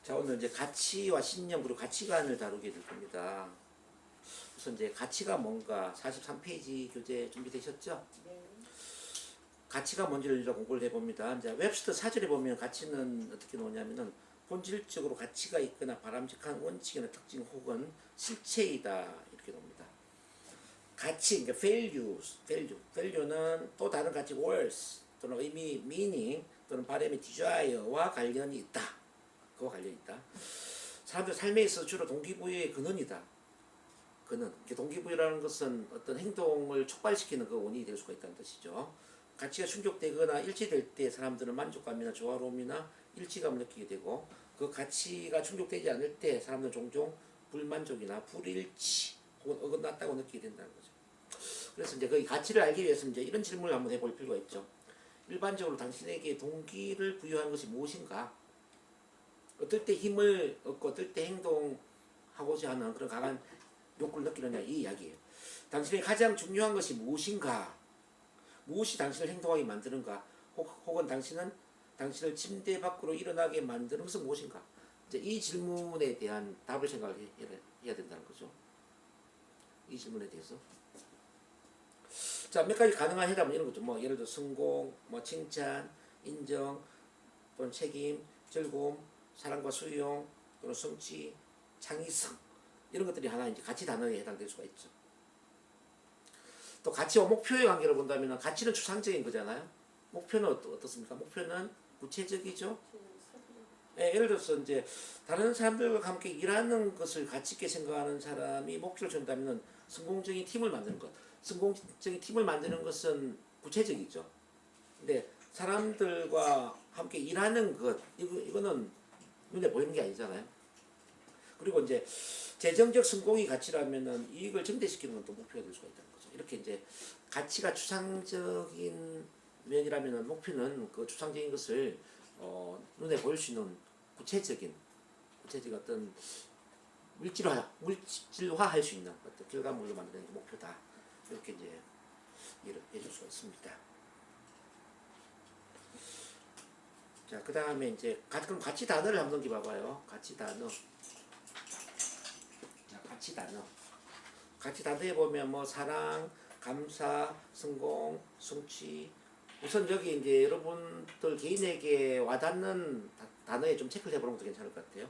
자, 오늘 이제 가치와 신념 그리고 가치관을 다루게 될 겁니다. 우선 이제 가치가 뭔가 43페이지 교재 준비되셨죠? 네. 가치가 뭔지를 이제 공부를 해봅니다. 이제 웹스터 사전에 보면 가치는 어떻게 나오냐면은 본질적으로 가치가 있거나 바람직한 원칙이나 특징 혹은 실체이다 이렇게 나옵니다. 가치, 그러니까 value는 또 다른 가치 worth 또는 의미 meaning 또는 발음의 desire와 관련이 있다. 그와 관련이 있다. 사람들 삶에 있어 주로 동기부여의 근원이다. 근원. 동기부여라는 것은 어떤 행동을 촉발시키는 그 원인이 될 수가 있다는 뜻이죠. 가치가 충족되거나 일치될 때 사람들은 만족감이나 조화로움이나 일치감을 느끼게 되고 그 가치가 충족되지 않을 때 사람들은 종종 불만족이나 불일치 혹은 어긋났다고 느끼게 된다는 거죠. 그래서 이제 그 가치를 알기 위해서 이제 이런 질문을 한번 해볼 필요가 있죠. 일반적으로 당신에게 동기를 부여하는 것이 무엇인가? 어떨 때 힘을 얻고 어떨 때 행동하고자 하는 그런 강한 욕구를 느끼느냐 이 이야기예요. 당신의 가장 중요한 것이 무엇인가? 무엇이 당신을 행동하게 만드는가? 혹은 당신을 침대 밖으로 일어나게 만드는 것은 무엇인가? 이제 이 질문에 대한 답을 생각을 해야 된다는 거죠. 이 질문에 대해서. 자, 몇 가지 가능한 해답은 이런 거죠. 뭐 예를 들어 성공, 뭐 칭찬, 인정, 또는 책임, 즐거움, 사랑과 수용, 또는 성취, 창의성 이런 것들이 하나 이제 가치 단어에 해당될 수가 있죠. 또 가치와 목표의 관계를 본다면 가치는 추상적인 거잖아요. 목표는 어떻습니까? 목표는 구체적이죠. 예, 예를 들어서 이제 다른 사람들과 함께 일하는 것을 가치 있게 생각하는 사람이 목표를 준다면 성공적인 팀을 만드는 것. 성공적인 팀을 만드는 것은 구체적이죠. 근데 사람들과 함께 일하는 것 이거는 눈에 보이는 게 아니잖아요. 그리고 이제 재정적 성공이 가치라면은 이익을 증대시키는 건 또 목표가 될 수가 있다는 거죠. 이렇게 이제 가치가 추상적인 면이라면은 목표는 그 추상적인 것을 눈에 보일 수 있는 구체적인 어떤 물질화할 수 있는 어떤 결과물로 만드는 게 목표다. 이렇게 이제 이해를 해줄 수가 있습니다. 자, 그 다음에 이제 그럼 가치 단어를 한번 넘겨봐봐요. 가치 단어. 자, 가치 단어. 가치 단어에 보면 뭐 사랑, 감사, 성공, 성취. 우선 여기 이제 여러분들 개인에게 와닿는 단어에 좀 체크를 해보는 것도 괜찮을 것 같아요.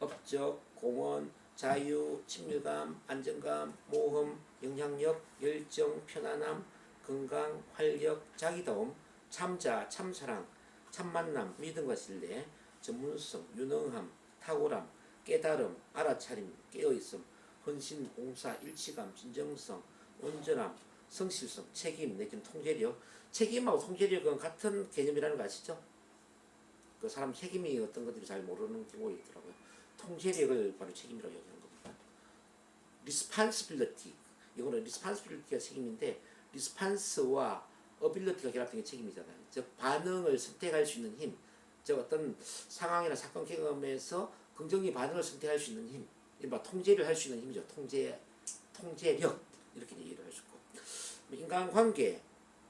업적, 공헌, 자유, 친밀감, 안정감, 모험, 영향력, 열정, 편안함, 건강, 활력, 자기다움, 참자, 참사랑, 참만남, 믿음과 신뢰, 전문성, 유능함, 탁월함, 깨달음, 알아차림, 깨어있음, 헌신, 봉사, 일치감, 진정성, 온전함, 성실성, 책임, 내지는 통제력. 책임하고 통제력은 같은 개념이라는 거 아시죠? 그 사람 책임이 어떤 것들이 잘 모르는 경우가 있더라고요. 통제력을 바로 책임이라고 얘기하는 겁니다. responsibility. 이거는 responsibility가 책임인데 response와 ability가 결합된 게 책임이잖아요. 즉 반응을 선택할 수 있는 힘. 즉 어떤 상황이나 사건 경험에서 긍정적인 반응을 선택할 수 있는 힘. 이른바 통제를 할 수 있는 힘이죠. 통제력 이렇게 얘기를 할 수 있고 인간관계,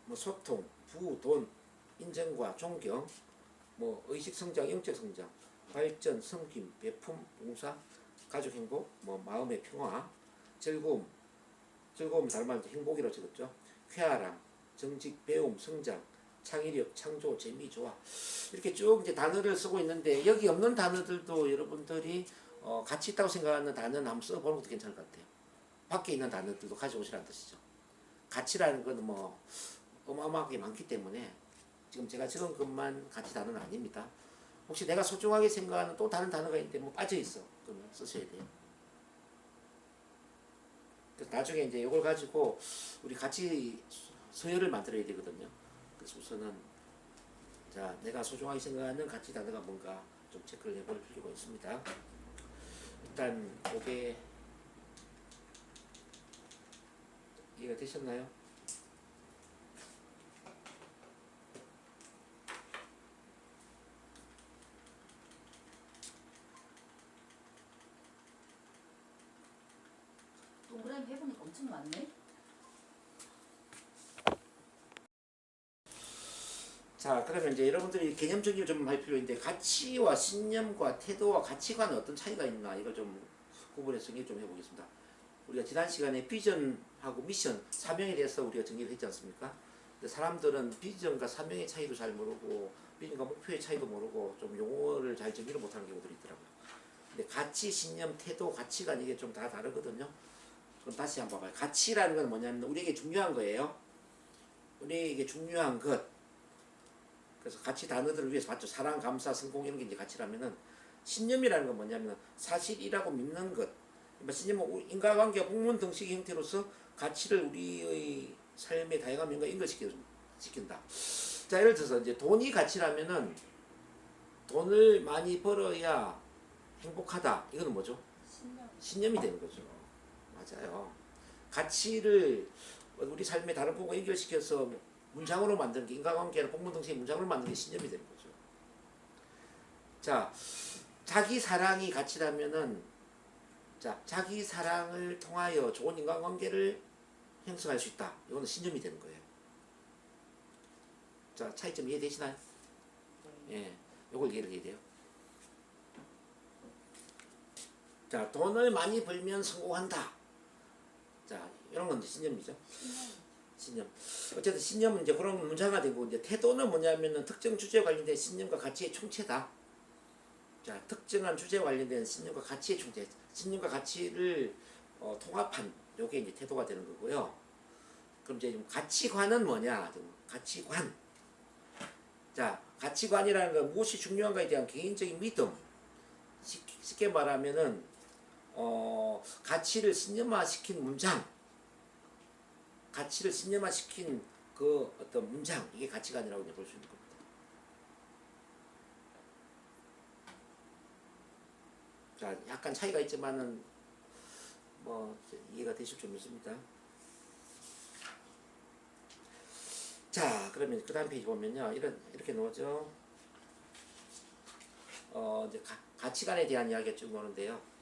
뭐 소통, 부, 돈, 인정과 존경, 뭐 의식 성장, 영적 성장, 발전, 섬김, 배품, 봉사, 가족 행복, 뭐 마음의 평화, 즐거움 다른 말로 행복이라고 적었죠. 쾌활함, 정직, 배움, 성장, 창의력, 창조, 재미, 조화 이렇게 쭉 이제 단어를 쓰고 있는데 여기 없는 단어들도 여러분들이 가치 있다고 생각하는 단어는 한번 써보는 것도 괜찮을 것 같아요. 밖에 있는 단어들도 가져오시라는 뜻이죠. 가치라는 건 뭐 어마어마하게 많기 때문에 지금 제가 적은 것만 가치 단어는 아닙니다. 혹시 내가 소중하게 생각하는 또 다른 단어가 있는데 뭐 빠져 있어. 그러면 쓰셔야 돼요. 그래서 나중에 이제 이걸 가지고 우리 같이 서열을 만들어야 되거든요. 그래서 우선은 자 내가 소중하게 생각하는 가치 단어가 뭔가 좀 체크를 해볼 필요가 있습니다. 일단 이게 이해가 되셨나요? 동그라미 해보니까 엄청 많네. 자, 그러면 이제 여러분들이 개념 정리를 좀 할 필요인데 가치와 신념과 태도와 가치관은 어떤 차이가 있나 이걸 좀 구분해서 정리 좀 해보겠습니다. 우리가 지난 시간에 비전하고 미션, 사명에 대해서 우리가 정리를 했지 않습니까? 근데 사람들은 비전과 사명의 차이도 잘 모르고 비전과 목표의 차이도 모르고 좀 용어를 잘 정리를 못하는 경우들이 있더라고요. 근데 가치, 신념, 태도, 가치관 이게 좀 다 다르거든요. 그럼 다시 한번 봐봐요. 가치라는 건 뭐냐면 우리에게 중요한 거예요. 우리에게 중요한 것. 그래서 가치 단어들을 위해서 봤죠. 사랑, 감사, 성공 이런 게 이제 가치라면은 신념이라는 건 뭐냐면 사실이라고 믿는 것. 신념은 인과관계와 복문 등식의 형태로서 가치를 우리의 삶의 다양한 면과 연결시킨다. 자, 예를 들어서 이제 돈이 가치라면은 돈을 많이 벌어야 행복하다. 이거는 뭐죠? 신념이 되는 거죠. 맞아요. 가치를 우리 삶의 다른 부분과 연결시켜서 문장으로 만드는 게 인과관계나 복문 등식의 문장으로 만드는 게 신념이 되는 거죠. 자, 자기 사랑이 가치라면은 자, 자기 사랑을 통하여 좋은 인간관계를 형성할 수 있다. 이거는 신념이 되는 거예요. 자, 차이점 이해되시나요? 예, 요걸 이해를 해야 돼요. 자, 돈을 많이 벌면 성공한다. 자, 이런 건 신념이죠. 신념. 어쨌든 신념은 이제 그런 문장화 되고 이제 태도는 뭐냐면은 특정 주제에 관련된 신념과 가치의 총체다. 자, 특정한 주제에 관련된 신념과 가치의 총체. 신념과 가치를 통합한 요게 이제 태도가 되는 거고요. 그럼 이제 좀 가치관은 뭐냐? 좀 가치관. 자, 가치관이라는 건 무엇이 중요한가에 대한 개인적인 믿음. 쉽게 말하면은 가치를 신념화시킨 문장. 가치를 신념화시킨 그 어떤 문장. 이게 가치관이라고 볼 수 있는 겁니다. 자, 약간 차이가 있지만은 뭐 이해가 되실 줄 믿습니다. 자, 그러면 그 다음 페이지 보면요, 이렇게 나오죠. 이제 가치관에 대한 이야기가 쭉 나오는데요.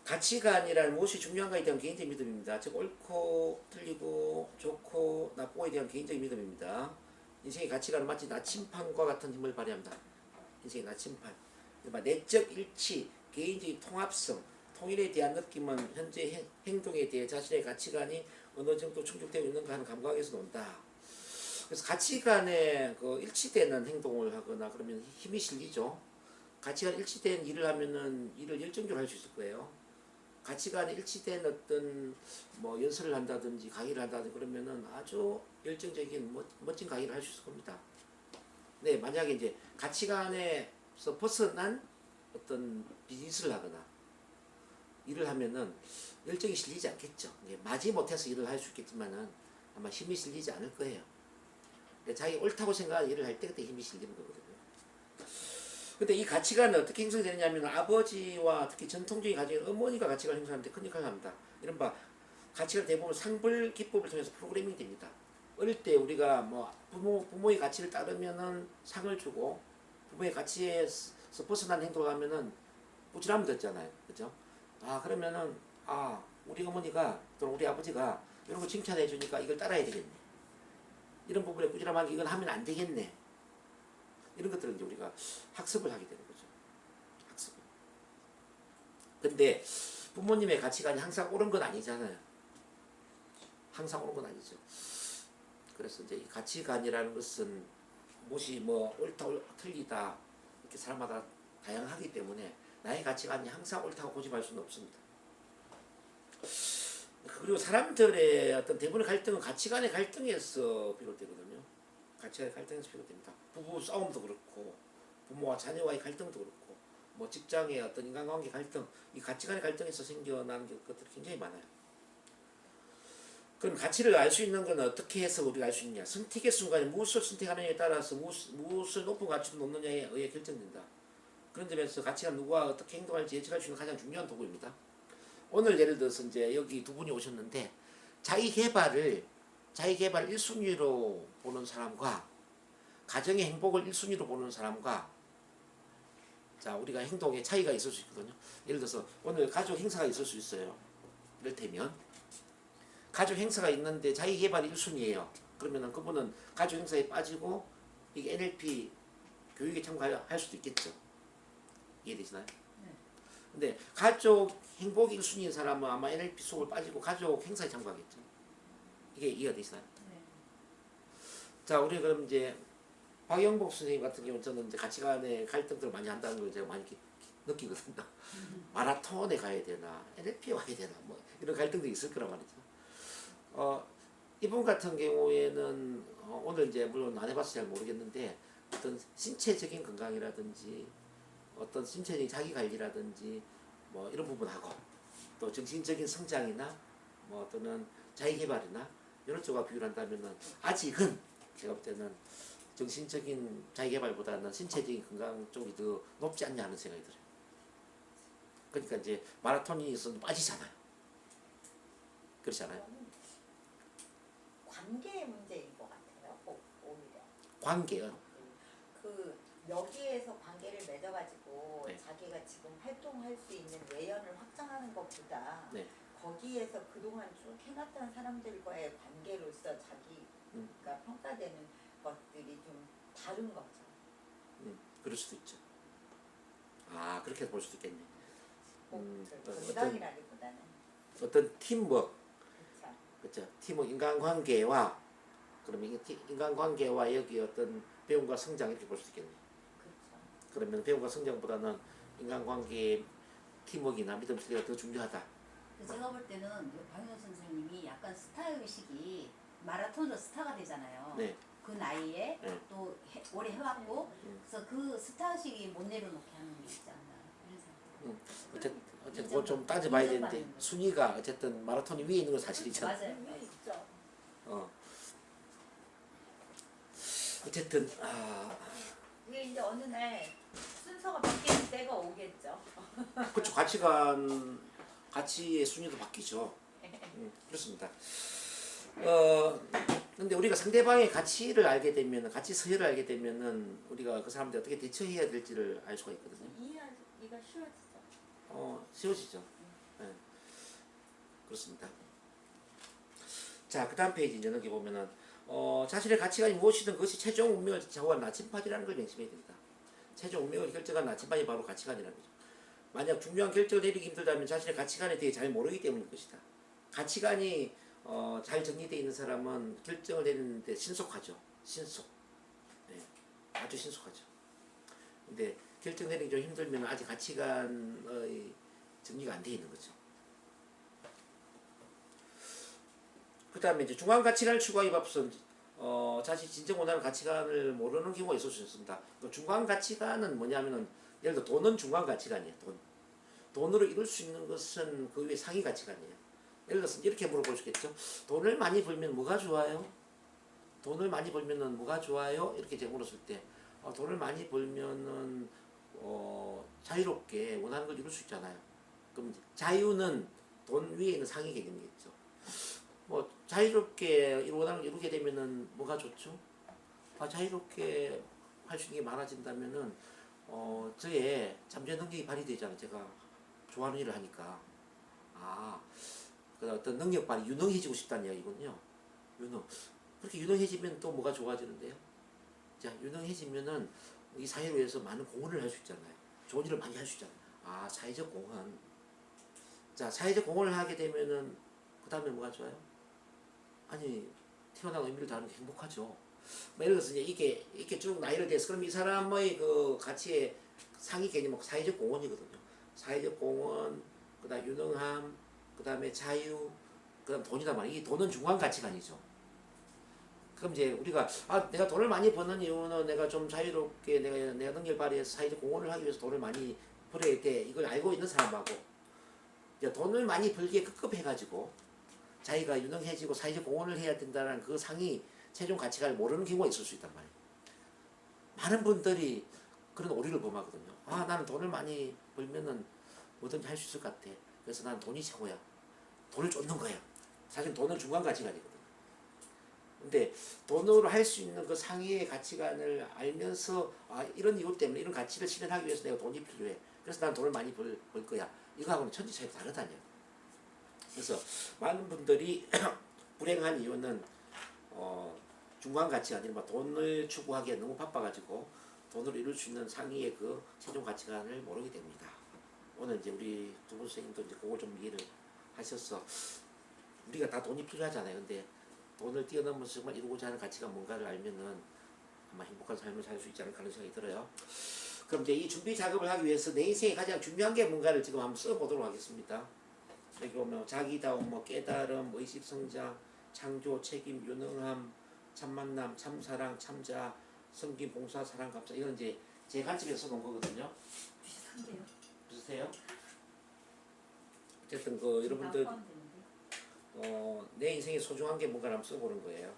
가치관이란 무엇이 중요한가에 대한 개인적인 믿음입니다. 즉 옳고 틀리고 좋고 나쁘고에 대한 개인적인 믿음입니다. 인생의 가치관은 마치 나침판과 같은 힘을 발휘합니다. 인생의 나침판. 내적 일치, 개인적인 통합성, 통일에 대한 느낌은 현재 행동에 대해 자신의 가치관이 어느 정도 충족되고 있는가 하는 감각에서 논다. 그래서 가치관에 그 일치되는 행동을 하거나 그러면 힘이 실리죠. 가치관 일치된 일을 하면은 일을 열정적으로 할 수 있을 거예요. 가치관에 일치된 어떤 뭐 연설을 한다든지 강의를 한다든지 그러면은 아주 열정적인 멋진 강의를 할 수 있을 겁니다. 네, 만약에 이제 가치관에서 벗어난 어떤 비즈니스를 하거나 일을 하면은 열정이 실리지 않겠죠. 마지 못해서 일을 할 수 있겠지만은 아마 힘이 실리지 않을 거예요. 자기 옳다고 생각하는 일을 할 때 그때 힘이 실리는 거거든요. 근데 이 가치관은 어떻게 형성되느냐면 아버지와 특히 전통적인 가정의 어머니가 가치관을 형성하는데 큰 역할을 합니다. 이른바 가치관 대부분 상벌 기법을 통해서 프로그래밍이 됩니다. 어릴 때 우리가 뭐 부모의 가치를 따르면은 상을 주고 부모의 가치에서 벗어난 행동을 하면은 부질함을 듣잖아요. 그죠? 아, 그러면은 우리 어머니가 또는 우리 아버지가 이런 거 칭찬해 주니까 이걸 따라야 되겠네. 이런 부분에 부질함하게 이건 하면 안 되겠네. 이런 것들을 이제 우리가 학습을 하게 되는 거죠. 학습. 근데 부모님의 가치관이 항상 옳은 건 아니잖아요. 항상 옳은 건 아니죠. 그래서 이제 이 가치관이라는 것은 무엇이 뭐 옳다 틀리다 이렇게 사람마다 다양하기 때문에 나의 가치관이 항상 옳다고 고집할 수는 없습니다. 그리고 사람들의 어떤 대부분의 갈등은 가치관의 갈등에서 비롯되거든요. 가치관의 갈등에서 비롯됩니다. 부부 싸움도 그렇고 부모와 자녀와의 갈등도 그렇고 뭐 직장의 어떤 인간관계 갈등, 이 가치관의 갈등에서 생겨나는 것들이 굉장히 많아요. 그럼 가치를 알 수 있는 건 어떻게 해서 우리가 알 수 있냐? 선택의 순간에 무엇을 선택하느냐에 따라서 무엇을 높은 가치로 놓느냐에 의해 결정된다. 그런 점에서 가치가 누구와 어떻게 행동할지 예측할 수 있는 가장 중요한 도구입니다. 오늘 예를 들어서 이제 여기 두 분이 오셨는데 자기 개발을 1순위로 보는 사람과 가정의 행복을 1순위로 보는 사람과 자, 우리가 행동에 차이가 있을 수 있거든요. 예를 들어서 오늘 가족 행사가 있을 수 있어요. 이를테면 가족 행사가 있는데 자기 개발이 1순위예요. 그러면은 그분은 가족 행사에 빠지고 이게 NLP 교육에 참가할 수도 있겠죠. 이해되시나요? 네. 근데 가족 행복 1순위인 사람은 아마 NLP 수업을 빠지고 가족 행사에 참가하겠죠. 이게 이해가 되시나요? 네. 자, 우리 그럼 이제 박영복 선생님 같은 경우는 저는 이제 가치관의 갈등들을 많이 한다는 걸 제가 많이 느끼거든요. 마라톤에 가야 되나, NLP에 와야 되나, 뭐 이런 갈등들이 있을 거란 말이죠. 이분 같은 경우에는 오늘 이제 물론 안 해봐서 잘 모르겠는데 어떤 신체적인 건강이라든지 어떤 신체적인 자기 관리라든지 뭐 이런 부분하고 또 정신적인 성장이나 뭐 또는 자기 개발이나 이런 쪽과 비교를 한다면은 아직은 제가 볼 때는 정신적인 자기 개발보다는 신체적인 건강 쪽이 더 높지 않냐 하는 생각이 들어요. 그러니까 이제 마라톤이 있어도 빠지잖아요. 그렇지 않아요? 관계의 문제인 것 같아요. 오히려. 관계요. 그 여기에서 관계를 맺어가지고 네. 자기가 지금 활동할 수 있는 외연을 확장하는 것보다 네. 거기에서 그동안 쭉 해놨던 사람들과의 관계로서 자기가 평가되는 것들이 좀 다른 거죠. 그럴 수도 있죠. 아, 그렇게 볼 수도 있겠네. 건강이라기보다는 어떤 팀워크, 그렇죠. 그렇죠. 팀워크, 인간관계와 그러면 인간관계와 여기 어떤 배움과 성장 이렇게 볼 수 있겠네. 그렇죠. 그러면 배움과 성장보다는 인간관계, 팀워크나 믿음 관계가 더 중요하다. 제가 볼 때는 박윤호 선생님이 약간 스타 의식이 마라톤으로 스타가 되잖아요. 네. 그 나이에 네. 또 오래 해왔고 음. 그래서 그 스타 의식이 못 내려놓게 하는 게 있지 않나 이런 생각. 어쨌든 그거 좀 따져봐야 되는데 순위가 어쨌든 마라톤이 위에 있는 건 사실이잖아. 맞아요. 의미 있죠. 어쨌든 이게 이제 어느 날 순서가 바뀌는 때가 오겠죠. 그렇죠. 가치의 순위도 바뀌죠. 그렇습니다. 근데 우리가 상대방의 가치를 알게 되면, 가치 서열을 알게 되면은 우리가 그 사람들 어떻게 대처해야 될지를 알 수가 있거든요. 이해하기가 쉬워지죠. 쉬워지죠. 네. 그렇습니다. 자, 그 다음 페이지 이제 넘겨 보면은 자신의 가치관이 무엇이든 그것이 최종 운명을 좌우한 나침반이라는 걸 명심해야 됩니다. 최종 운명을 결정한 나침반이 바로 가치관이라는 거죠. 만약 중요한 결정을 내리기 힘들다면 자신의 가치관에 대해 잘 모르기 때문일 것이다. 가치관이 잘 정리되어 있는 사람은 결정을 내리는데 신속하죠. 신속. 네. 아주 신속하죠. 근데 결정 내리기 좀 힘들면 아직 가치관의 정리가 안 되어 있는 거죠. 그 다음에 이제 중간 가치관을 추구하기 앞선 자신이 진정 원하는 가치관을 모르는 경우가 있을 수 있습니다. 중간 가치관은 뭐냐면은 예를 들어 돈은 중간 가치관이에요. 돈으로 이룰 수 있는 것은 그 위에 상위 가치관이에요. 예를 들어서 이렇게 물어볼 수 있겠죠. 돈을 많이 벌면 뭐가 좋아요? 돈을 많이 벌면은 뭐가 좋아요? 이렇게 제가 물었을 때 돈을 많이 벌면은 자유롭게 원하는 걸 이룰 수 있잖아요. 그럼 자유는 돈 위에 있는 상위 개념이겠죠. 뭐 자유롭게 원하는 걸 이루게 되면은 뭐가 좋죠? 자유롭게 할 수 있는 게 많아진다면은 저의 잠재 능력이 발휘되잖아요. 제가 좋아하는 일을 하니까. 그 어떤 능력 발휘, 유능해지고 싶다는 이야기군요. 유능. 그렇게 유능해지면 또 뭐가 좋아지는데요? 자, 유능해지면은 이 사회를 위해서 많은 공헌을 할 수 있잖아요. 좋은 일을 많이 할 수 있잖아요. 사회적 공헌. 자, 사회적 공헌을 하게 되면은 그 다음에 뭐가 좋아요? 아니, 태어난 의미를 다하는 게 행복하죠. 뭐 예를 들어서 이제 이렇게 쭉 나이를 대해서 그럼 이 사람의 그 가치의 상위 개념은 사회적 공헌이거든요. 사회적 공헌, 그다음 유능함, 그다음에 자유, 그다음 돈이란 말이에요. 이 돈은 중간 가치관이죠. 그럼 이제 우리가 내가 돈을 많이 버는 이유는 내가 좀 자유롭게 내가 능력 발휘해서 사회적 공헌을 하기 위해서 돈을 많이 벌어야 돼. 이걸 알고 있는 사람하고 이제 돈을 많이 벌기에 급급해가지고 자기가 유능해지고 사회적 공헌을 해야 된다는 그 상위 최종 가치관을 모르는 경우가 있을 수 있단 말이에요. 많은 분들이 그런 오류를 범하거든요. 나는 돈을 많이 벌면은 뭐든지 할 수 있을 것 같아. 그래서 난 돈이 최고야. 돈을 쫓는 거야. 사실 돈은 중간 가치관이거든요. 근데 돈으로 할 수 있는 그 상위의 가치관을 알면서 이런 이유 때문에 이런 가치를 실현하기 위해서 내가 돈이 필요해. 그래서 난 돈을 많이 벌 거야. 이거하고는 천지 차이가 다르다뇨. 그래서 많은 분들이 불행한 이유는 중간 가치가 아니라 뭐 돈을 추구하기에 너무 바빠가지고 돈으로 이룰 수 있는 상위의 그 최종 가치관을 모르게 됩니다. 오늘 이제 우리 두 분 선생님도 이제 그걸 좀 이해를 하셔서 우리가 다 돈이 필요하잖아요. 근데 돈을 뛰어넘어서 정말 이루고자 하는 가치가 뭔가를 알면은 아마 행복한 삶을 살 수 있지 않을까 하는 생각이 들어요. 그럼 이제 이 준비 작업을 하기 위해서 내 인생에 가장 중요한 게 뭔가를 지금 한번 써보도록 하겠습니다. 여기 보면 자기다움, 뭐 깨달음, 의식 성장, 창조, 책임, 유능함, 참만남, 참사랑, 참자, 섬김, 봉사, 사랑, 감사. 이건 이제 제 관점에서 써놓은 거거든요. 비슷한데요. 비슷해요? 어쨌든 그 여러분들 내 인생에 소중한 게 뭔가를 한번 써보는 거예요.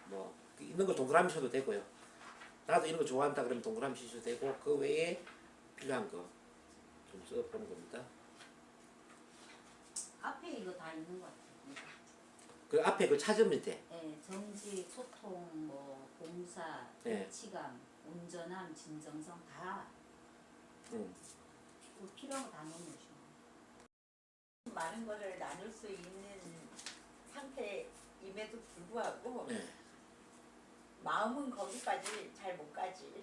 뭐 있는 거 동그라미 쳐도 되고요. 나도 이런 거 좋아한다 그러면 동그라미 치셔도 되고 그 외에 필요한 거 좀 써보는 겁니다. 앞에 이거 다 있는 것 같아요. 그 앞에 그 찾으면 돼. 네, 정직, 소통, 뭐 봉사, 네. 일치감, 온전함, 진정성 다 응. 필요한 거 다 넣어놓으시면 많은 거를 나눌 수 있는 상태임에도 불구하고 네. 마음은 거기까지 잘 못 가지.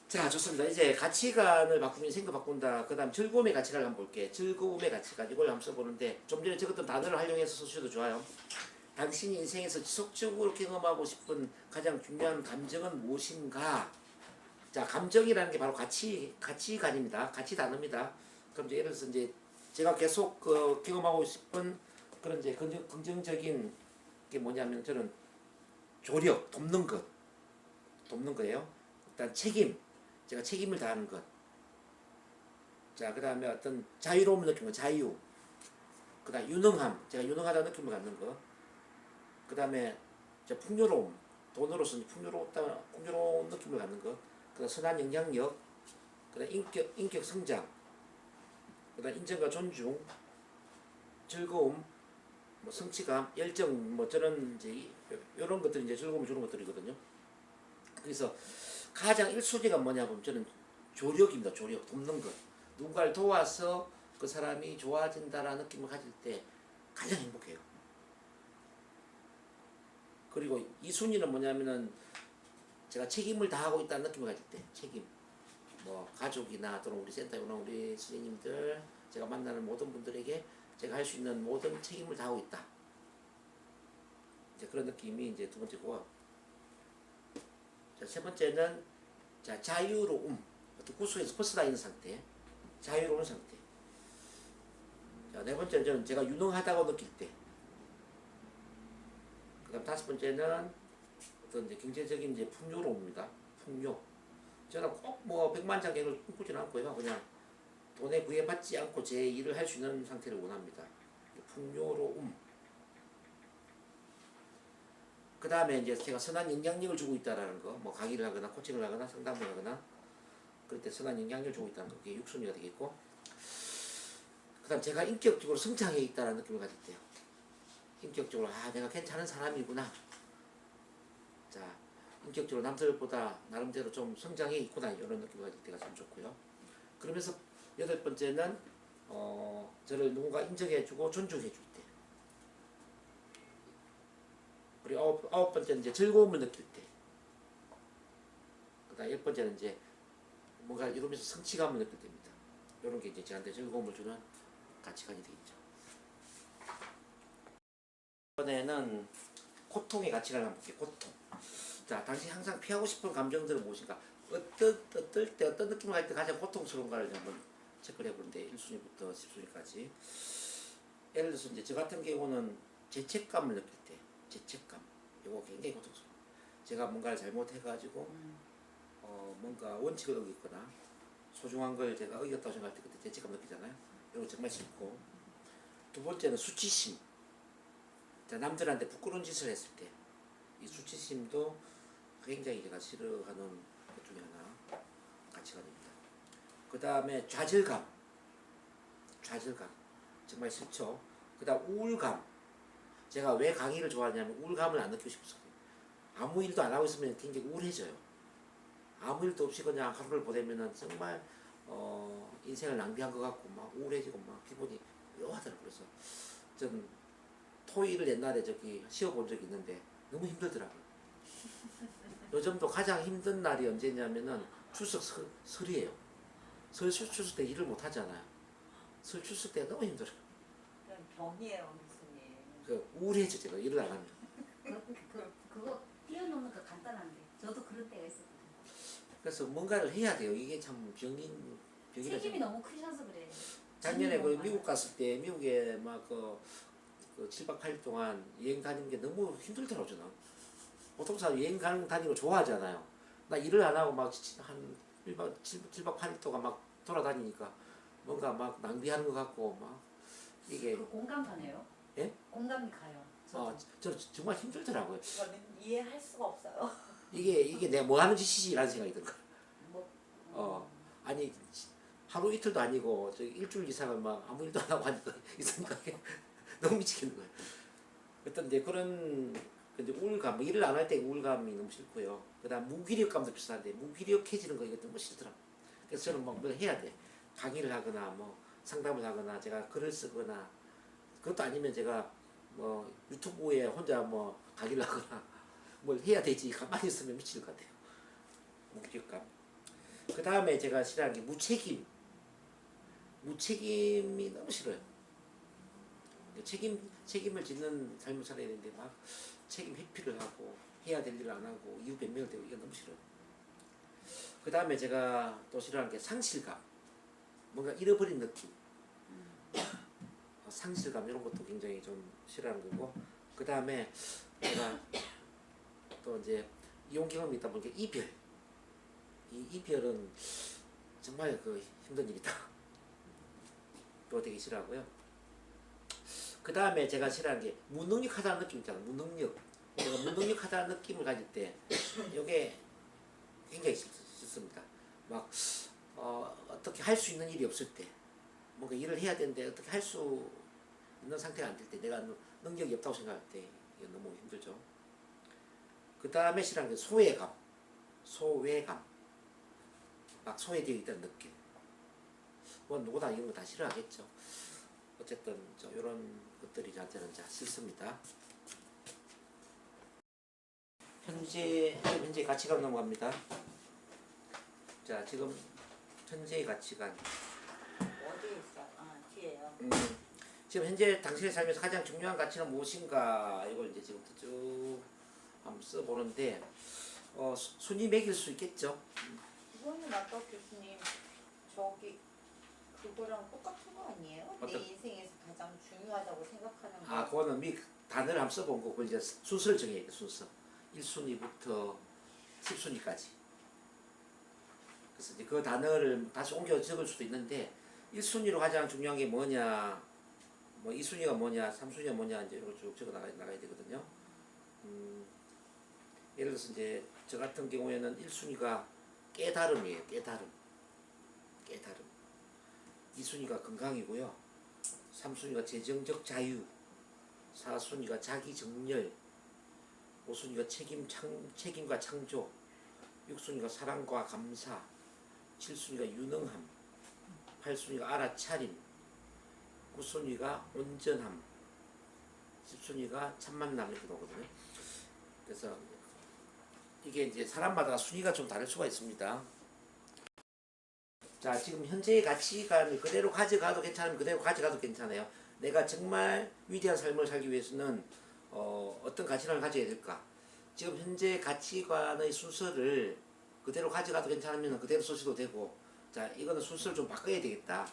자, 좋습니다. 이제 가치관을 바꾸면 생각 바꾼다. 그 다음 즐거움의 가치관을 한번 볼게요. 즐거움의 가치관 이걸 한번 써보는데 좀 전에 적었던 단어를 활용해서 쓰셔도 좋아요. 당신이 인생에서 지속적으로 경험하고 싶은 가장 중요한 감정은 무엇인가? 자, 감정이라는 게 바로 가치관입니다. 가치 단어입니다. 그럼 이제 예를 들어서 이제 제가 계속 그 경험하고 싶은 그런 이제 긍정적인 게 뭐냐면 저는 조력, 돕는 거예요. 일단 책임, 제가 책임을 다하는 것. 자, 그 다음에 어떤 자유로움을 느끼는 것, 자유. 그 다음 유능함, 제가 유능하다는 느낌을 갖는 것. 그 다음에 풍요로움, 돈으로서 풍요로운 느낌을 갖는 것. 그 다음 선한 영향력, 그 다음 인격 성장, 그 다음 인정과 존중, 즐거움, 뭐 성취감, 열정, 뭐 저는 이제 이런 것들이 이제 즐거움 주는 것들이거든요. 그래서 가장 1순위가 뭐냐면 저는 조력입니다. 조력, 돕는 것. 누군가를 도와서 그 사람이 좋아진다라는 느낌을 가질 때 가장 행복해요. 그리고 2순위는 뭐냐면은 제가 책임을 다하고 있다는 느낌을 가질 때 책임. 뭐 가족이나 또는 우리 센터에 오는 우리 선생님들, 제가 만나는 모든 분들에게 제가 할 수 있는 모든 책임을 다하고 있다. 이제 그런 느낌이 이제 두 번째고, 자, 세 번째는 자, 자유로움. 어떤 구속에서 벗어나 있는 상태. 자유로운 상태. 자, 네 번째는 저는 제가 유능하다고 느낄 때. 그 다음 다섯 번째는 어떤 이제 경제적인 이제 풍요로움입니다. 풍요. 저는 꼭 뭐 백만장객을 꿈꾸지는 않고요. 그냥 돈에 구애받지 않고 제 일을 할 수 있는 상태를 원합니다. 풍요로움. 그 다음에 이제 제가 선한 영향력을 주고 있다라는 거, 뭐 강의를 하거나 코칭을 하거나 상담을 하거나 그럴 때 선한 영향력을 주고 있다는 거, 그게 6순위가 되겠고, 그 다음 제가 인격적으로 성장해 있다는 느낌을 가질 때요. 인격적으로 내가 괜찮은 사람이구나. 자, 인격적으로 남들보다 나름대로 좀 성장해 있구나, 이런 느낌을 가질 때가 참 좋고요. 그러면서 여덟 번째는 저를 누군가 인정해주고 존중해줄 때. 그리고 아홉 번째는 이제 즐거움을 느낄 때. 그다음 열 번째는 이제 뭔가 이루면서 성취감을 느낄 때입니다. 이런 게 이제 저한테 즐거움을 주는 가치관이 되겠죠. 이번에는 고통의 가치관을 한번 볼게요. 고통. 자, 당신이 항상 피하고 싶은 감정들은 무엇인가? 어떨 때 어떤 느낌을 할 때 가장 고통스러운가를 한번 체크를 해보는데 1순위부터 10순위까지. 예를 들어서 이제 저 같은 경우는 죄책감을 느낄 때, 죄책감. 이거 굉장히 고통스러워. 제가 뭔가를 잘못해가지고 뭔가 원칙을 어겼거나 소중한 걸 제가 어겼다고 생각할 때 그때 죄책감 느끼잖아요. 이거 정말 싫고. 두 번째는 수치심. 자, 남들한테 부끄러운 짓을 했을 때 이 수치심도 굉장히 제가 싫어하는 것 중에 하나 가치관입니다. 그 다음에 좌절감 정말 싫죠. 그 다음 우울감. 제가 왜 강의를 좋아하냐면 우울감을 안 느끼고 싶어서. 아무 일도 안 하고 있으면 굉장히 우울해져요. 아무 일도 없이 그냥 하루를 보내면은 정말 인생을 낭비한 것 같고 막 우울해지고 막 기분이 묘하더라고요. 그래서 전 토의를 옛날에 저기 쉬어본 적이 있는데 너무 힘들더라고요. 요즘도 가장 힘든 날이 언제냐면은 설이에요. 추석 때 일을 못 하잖아요. 설 추석 때 너무 힘들어요. 그냥 병이에요, 교수님. 그 우울해져 제가 일을 안 하면. 그거 뛰어넘는 거 간단한데 저도 그런 때가 있었거든요. 그래서 뭔가를 해야 돼요. 이게 참 병이라서. 책임이 너무 크셔서 그래. 작년에 짐이 그 너무 미국 많아요. 갔을 때 미국에 막 그 7박 8일 동안 여행 다니는 게 너무 힘들더라고요. 저는. 보통 사람 여행 다니는 거 좋아하잖아요. 나 일을 안 하고 막 한 7박 8일 동안 막 돌아다니니까 뭔가 막 낭비하는 것 같고 막 이게 그 공감 가네요. 예? 공감이 가요. 저도. 저 정말 힘들더라고요. 저는 이해할 수가 없어요. 이게 내가 뭐 하는 짓이지라는 생각이 들어요. 뭐, 아니 하루 이틀도 아니고 저 일주일 이상은 막 아무 일도 안 하고 하니까 이 생각에 너무 미치겠는 거예요. 어떤 이제 그런 이제 우울감, 뭐 일을 안 할 때 우울감이 너무 싫고요. 그다음 무기력감도 비슷한데 무기력해지는 거 이거 너무 싫더라고. 그래서 저는 뭘 해야 돼. 강의를 하거나 뭐 상담을 하거나 제가 글을 쓰거나 그것도 아니면 제가 뭐 유튜브에 혼자 뭐 강의를 하거나 뭘 해야 되지. 가만히 있으면 미칠 것 같아요. 무기력감. 그 다음에 제가 싫어하는 게 무책임. 무책임이 너무 싫어요. 책임을 짓는 삶을 살아야 되는데 막 책임 회피를 하고 해야 될 일을 안 하고 이유 변명을 대고 이거 너무 싫어요. 그 다음에 제가 또 싫어하는 게 상실감. 뭔가 잃어버린 느낌. 상실감 이런 것도 굉장히 좀 싫어하는 거고. 그 다음에 제가 또 이제 이혼 경험이 있다 보니까 이별. 이 이별은 정말 그 힘든 일이다. 그거 되게 싫어하고요. 그 다음에 제가 싫어하는 게 무능력하다는 느낌 있잖아요. 무능력. 제가 무능력하다는 느낌을 가질 때 이게 굉장히 싫습니다. 막 어떻게 할 수 있는 일이 없을 때 뭔가 일을 해야 되는데 어떻게 할 수 있는 상태가 안 될 때 내가 능력이 없다고 생각할 때 이게 너무 힘들죠. 그 다음에 싫어하는 게 소외감. 막 소외되어 있다는 느낌. 뭐 누구나 이런 거 다 싫어하겠죠. 어쨌든 이런 것들이 저한테는 싫습니다. 현재 가치관 넘어갑니다. 자, 지금 현재의 가치관. 어디에 있어? 아, 뒤에요. 지금 현재 당신의 삶에서 가장 중요한 가치는 무엇인가? 이걸 이제 지금 쭉 한번 써보는데 순위 매길 수 있겠죠. 이거는 아까 교수님 저기 그거랑 똑같은 거 아니에요? 내 어떤- 인생에서 가장 중요하다고 생각하는 거. 그거는 단어를 한번 써본 거고 이제 순서를 정해야 돼. 순서 1순위부터 10순위까지. 그래서 이제 그 단어를 다시 옮겨 적을 수도 있는데 1순위로 가장 중요한 게 뭐냐, 뭐 2순위가 뭐냐, 3순위가 뭐냐 이제 이걸 쭉 적어 나가야 되거든요. 예를 들어서 이제 저 같은 경우에는 1순위가 깨달음이에요. 깨달음. 2순위가 건강이고요. 3순위가 재정적 자유. 4순위가 자기 정렬. 5순위가 책임과 창조. 6순위가 사랑과 감사. 7순위가 유능함. 8순위가 알아차림. 9순위가 온전함. 10순위가 참만남 이렇게 나오거든요. 그래서 이게 이제 사람마다 순위가 좀 다를 수가 있습니다. 자, 지금 현재의 가치관을 그대로 가져가도 괜찮으면 그대로 가져가도 괜찮아요. 내가 정말 위대한 삶을 살기 위해서는 어떤 가치관을 가져야 될까? 지금 현재 가치관의 순서를 그대로 가져가도 괜찮으면 그대로 쓰셔도 되고, 자, 이거는 순서를 좀 바꿔야 되겠다.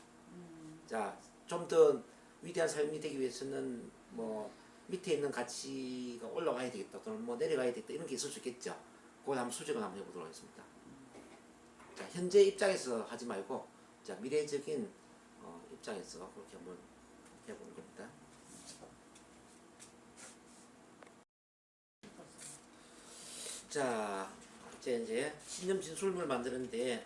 자, 좀 더 위대한 삶이 되기 위해서는 뭐 밑에 있는 가치가 올라가야 되겠다, 또는 뭐 내려가야 되겠다, 이런 게 있을 수 있겠죠. 그걸 한번 수정을 한번 해보도록 하겠습니다. 자, 현재 입장에서 하지 말고, 자, 미래적인 입장에서 그렇게 한번 해보는 겁니다. 자, 이제 신념 진술문을 만드는데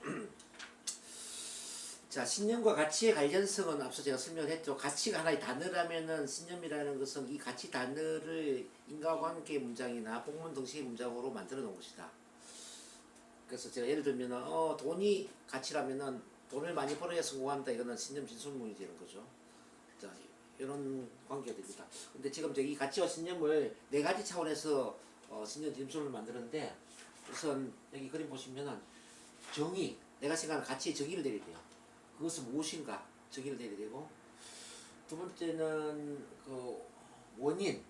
자, 신념과 가치의 관련성은 앞서 제가 설명을 했죠. 가치가 하나의 단어라면은 신념이라는 것은 이 가치 단어를 인과관계 문장이나 복문 등식의 문장으로 만들어 놓은 것이다. 그래서 제가 예를 들면 돈이 가치라면은 돈을 많이 벌어야 성공한다. 이거는 신념 진술문이 되는 거죠. 자, 이런 관계가 됩니다. 근데 지금 이 가치와 신념을 네 가지 차원에서 신년 딤솔을 만드는데 우선 여기 그림 보시면은 정의, 내가 생각하는 가치의 정의를 내려야 돼요. 그것은 무엇인가 정의를 내려야 되고, 두 번째는 그 원인,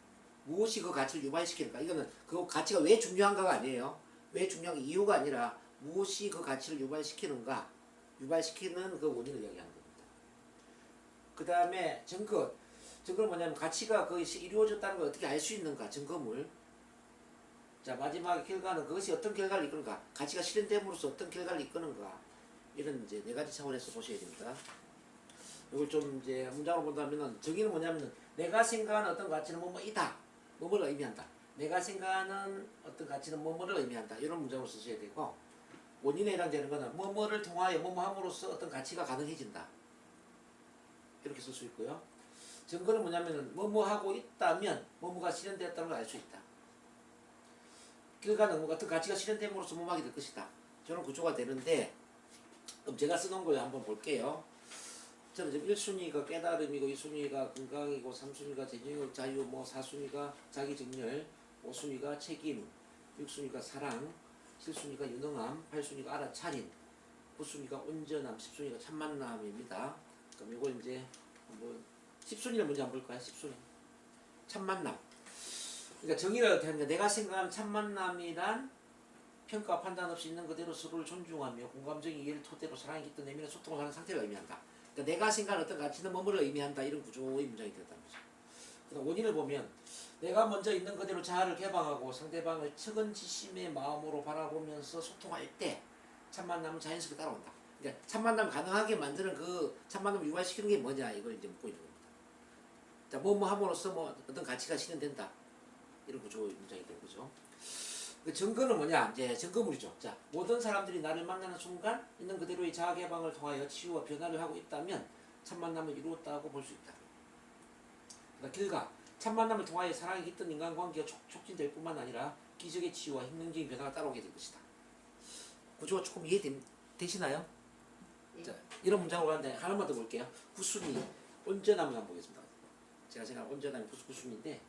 무엇이 그 가치를 유발시키는가. 이거는 그 가치가 왜 중요한가가 아니에요. 왜 중요한 이유가 아니라 무엇이 그 가치를 유발시키는가, 유발시키는 그 원인을 이야기하는 겁니다. 그 다음에 증거. 증거는 뭐냐면 가치가 그것이 이루어졌다는 걸 어떻게 알 수 있는가, 증거물. 자, 마지막 결과는 그것이 어떤 결과를 이끄는가, 가치가 실현됨으로써 어떤 결과를 이끄는가. 이런 이제 네 가지 차원에서 보셔야 됩니다. 이걸 좀 이제 문장으로 본다면은, 정의는 뭐냐면은 내가 생각하는 어떤 가치는 뭐뭐이다, 뭐뭐를 의미한다. 내가 생각하는 어떤 가치는 뭐뭐를 의미한다. 이런 문장으로 쓰셔야 되고, 원인에 해당되는 것은 뭐뭐를 통하여 뭐뭐함으로써 어떤 가치가 가능해진다. 이렇게 쓸 수 있고요. 증거는 뭐냐면은 뭐뭐하고 있다면 뭐뭐가 실현되었다는 걸 알 수 있다. 결과는 어떤 가치가 실현됨으로써 뭐뭐하게 될 것이다. 저런 구조가 되는데, 그럼 제가 써놓은 걸 한번 볼게요. 저는 지금 1순위가 깨달음이고, 2순위가 건강이고, 3순위가 재정력 자유, 4순위가 자기정렬, 5순위가 책임, 6순위가 사랑, 7순위가 유능함, 8순위가 알아차림, 9순위가 온전함, 10순위가 참만남입니다. 그럼 이걸 이제 한번 10순위를 먼저 한번 볼까요? 10순위. 참만남. 그러니까 정의를 어떻게 하면, 내가 생각하는 참만남이란 평가 판단 없이 있는 그대로 서로를 존중하며 공감적인 이해를 토대로 사랑이 깃든 내면의 소통을 하는 상태를 의미한다. 그러니까 내가 생각하는 어떤 가치는 뭐뭐를 의미한다. 이런 구조의 문장이 되었다는 거죠. 그다음 원인을 보면, 내가 먼저 있는 그대로 자아를 개방하고 상대방을 측은지심의 마음으로 바라보면서 소통할 때 참만남은 자연스럽게 따라온다. 그러니까 참만남을 가능하게 만드는 그 참만남을 유발시키는 게 뭐냐, 이걸 이제 묻고 있는 겁니다. 자, 뭐뭐 함으로써 뭐 어떤 가치가 실현된다. 이런 구조의 문장이 된 거죠. 그 증거는 뭐냐? 이제 증거물이죠. 자, 모든 사람들이 나를 만나는 순간 있는 그대로의 자아 개방을 통하여 치유와 변화를 하고 있다면 참만남을 이루었다고 볼 수 있다. 그다음 결과, 참만남을 통하여 사랑이 깃든 인간관계가 촉진될 뿐만 아니라 기적의 치유와 혁명적인 변화가 따라오게 될 것이다. 구조가 조금 이해되시나요? 네. 자, 이런 문장으로 가는데 하나만 더 볼게요. 9순위 온전함을 한번 보겠습니다. 제가 생각하는 온전함이 9순위인데,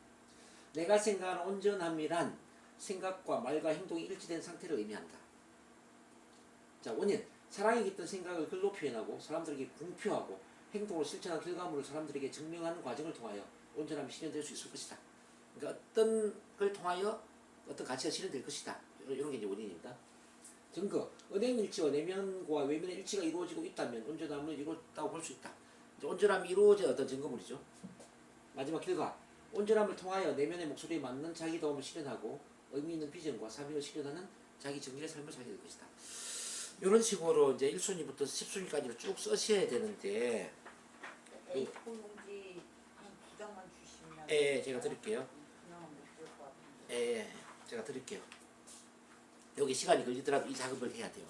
내가 생각하는 온전함이란 생각과 말과 행동이 일치된 상태를 의미한다. 자, 원인. 사랑이 깃든 생각을 글로 표현하고 사람들에게 공표하고 행동으로 실천한 결과물을 사람들에게 증명하는 과정을 통하여 온전함이 실현될 수 있을 것이다. 그러니까 어떤 걸 통하여 어떤 가치가 실현될 것이다. 이런 게 이제 원인입니다. 증거. 은행 일치와 내면과 외면의 일치가 이루어지고 있다면 온전함을 이루었다고 볼 수 있다. 온전함이 이루어진 어떤 증거물이죠. 마지막 결과. 온전함을 통하여 내면의 목소리에 맞는 자기 도움을 실현하고 의미 있는 비전과 사명을 실현하는 자기 정신의 삶을 살게 될 것이다. 이런 식으로 이제 1순위부터 10순위까지를 쭉 쓰셔야 되는데, A4 용지 한 2장만 주시면. 예, 제가 드릴게요. 그냥 못쓸것 같은데. 예, 제가 드릴게요. 여기 시간이 걸리더라도 이 작업을 해야 돼요.